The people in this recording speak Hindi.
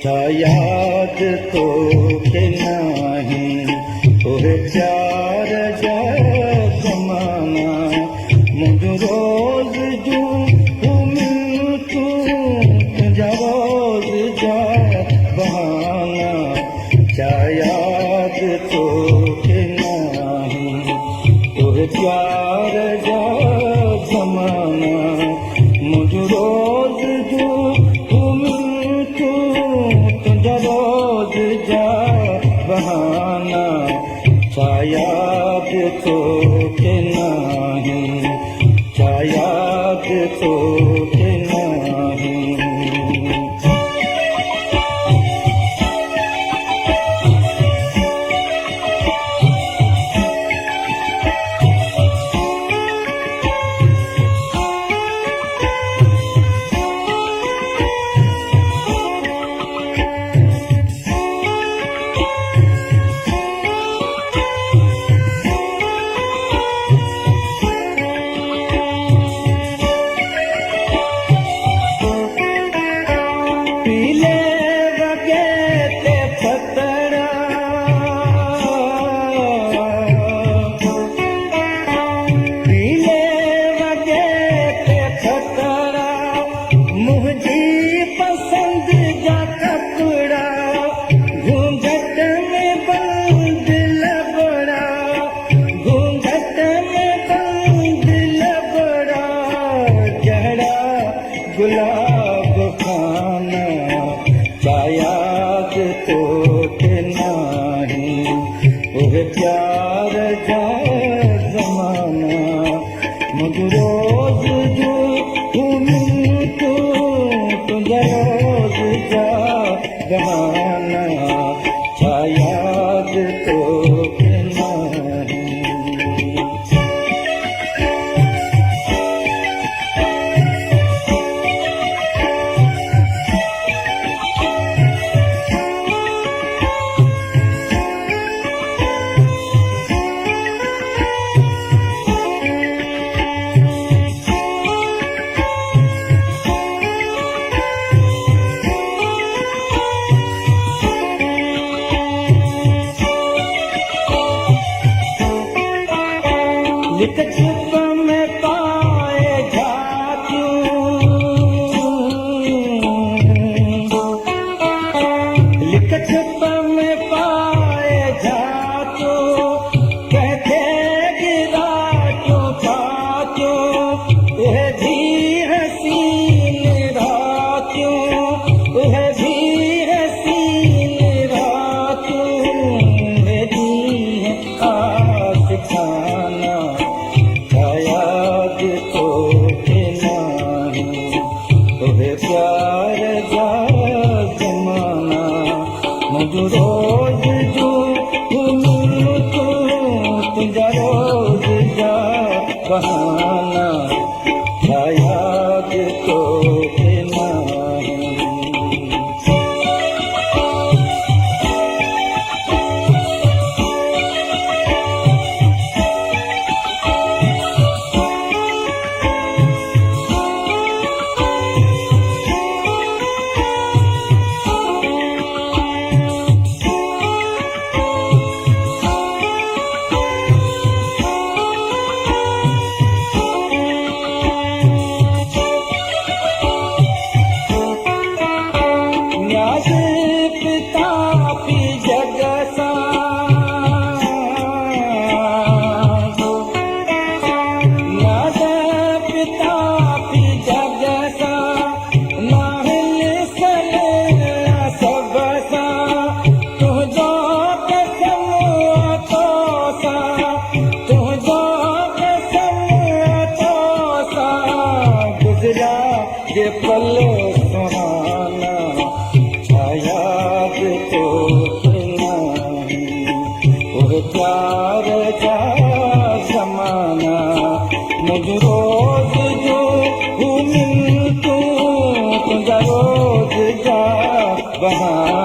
छा याद तो के नाही ओहे प्यार जा ज़माना मुझ रोज़ जो घूमियूं तुंहिंजा रोज़ जा बहाना छा याद तो के नाही ओहे प्यार जा ज़माना मुझ रोज़ जो घूमियूं तुंहिंजा रोज़ जा बहाना छा याद तो के नाही छा याद तो के नाही पीले वगे ते फतरा पीले वगे ते फतरा मुझी पसंद जा कपड़ा घूंघट में बंद लबड़ा घूंघट में बंद लबड़ा जड़ा गुलाब खाना छा याद तो के नाही ओहे प्यार जा ज़माना मुझ रोज़ जो घूमियूं तुंहिंजा रोज़ जा बहाना छा याद तो के नाही लिख छिप में पाए झांकियूं लिख छिप में पाए झांकियूं कहते गिरा क्यों फाकियूं वह भी हसीन रातियूं वह भी हसीन रातियूं वह भी है आशिकाना छा याद तो के नाही ओहे प्यार जा ज़माना मुझ रोज़ जो घूमियूं तुंहिंजा रोज़ जा बहाना छा याद तो के नाही न्याज़ पिता पी जग सां न्याज़ पिता पी जग सां नाहिल सलया सब सां तुंहिंजो कसम तो सां तुंहिंजो कसम तो सां गुज़रिया जे पल सुहाना छा याद तो के नाही ओहे प्यार जा ज़माना मुझ रोज़ जो घूमियूं तुंहिंजा रोज़ जा बहाना